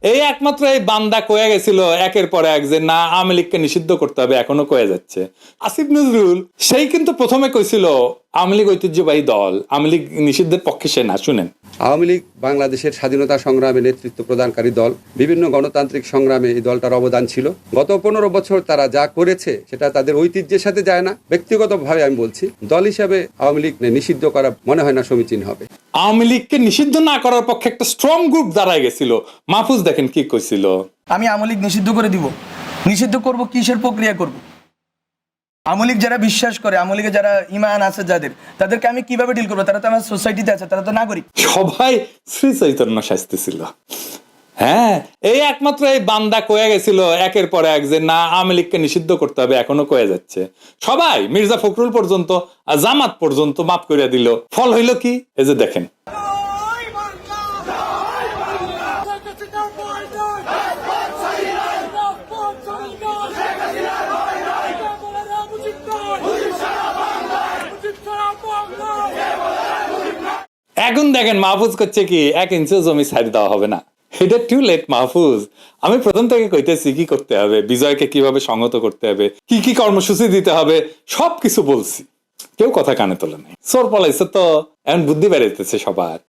এই একমাত্র এই বান্দা কয়ে গেছিল একের পর এক যে না আওয়ামী লীগকে নিষিদ্ধ করতে হবে, এখনো কয়ে যাচ্ছে। আসিফ নজরুল সেই কিন্তু প্রথমে কইছিল আওয়ামী লীগ ঐতিহ্যবাহী দল, আওয়ামী লীগ নিষিদ্ধের পক্ষে সে না। শুনেন, আওয়ামী লীগ বাংলাদেশের স্বাধীনতা সংগ্রামে নেতৃত্ব প্রদানকারী দল। বিভিন্ন গণতান্ত্রিক সংগ্রামে এই দলটার অবদান ছিল। গত 15 বছর তারা যা করেছে সেটা তাদের ঐতিহ্যের সাথে যায় না। ব্যক্তিগতভাবে আমি বলছি, দল হিসাবে আওয়ামী লীগ নিষিদ্ধ করা মনে হয় না সমীচীন হবে। আওয়ামী লীগকে নিষিদ্ধ না করার পক্ষে একটা স্ট্রং গ্রুপ দাঁড়ায় গেছিল। মাহফুজ দেখেন কি কইছিল, আমি আওয়ামী লীগ নিষিদ্ধ করে দিব। নিষিদ্ধ করব, কিসের প্রক্রিয়া করব? আওয়ামী লীগ যারা বিশ্বাস করে, আওয়ামী লীগে যারা ইমান আছে যাদের, তাদেরকে আমি কিভাবে ডিল করবো? তারা তো আমার সোসাইটিতে আছে, তারা তো নাগরিক। সবাই শ্রী চৈতন্য শাস্তিছিল। হ্যাঁ, এই একমাত্র এই বান্দা কয়ে গেছিল একের পর এক যে না আওয়ামী লীগকে নিষিদ্ধ করতে হবে, এখনো কয়ে যাচ্ছে। সবাই, মির্জা ফখরুল পর্যন্ত, জামাত পর্যন্ত মাফ করে দিল। ফল হইল কি? এই যে দেখেন, এখন দেখেন মাহফুজ করছে কি 1 ইঞ্চিও জমি ছাড়ি দেওয়া হবে না। এটা টু লেট মাহফুজ। আমি প্রথম থেকে কইতেছি কি করতে হবে, বিজয়কে কিভাবে সংহত করতে হবে, কি কি কর্মসূচি দিতে হবে, সবকিছু বলছি। কেউ কথা কানে তোলে নাই। চোর পলাইছে তো এখন বুদ্ধি বেড়াইতেছে সবার।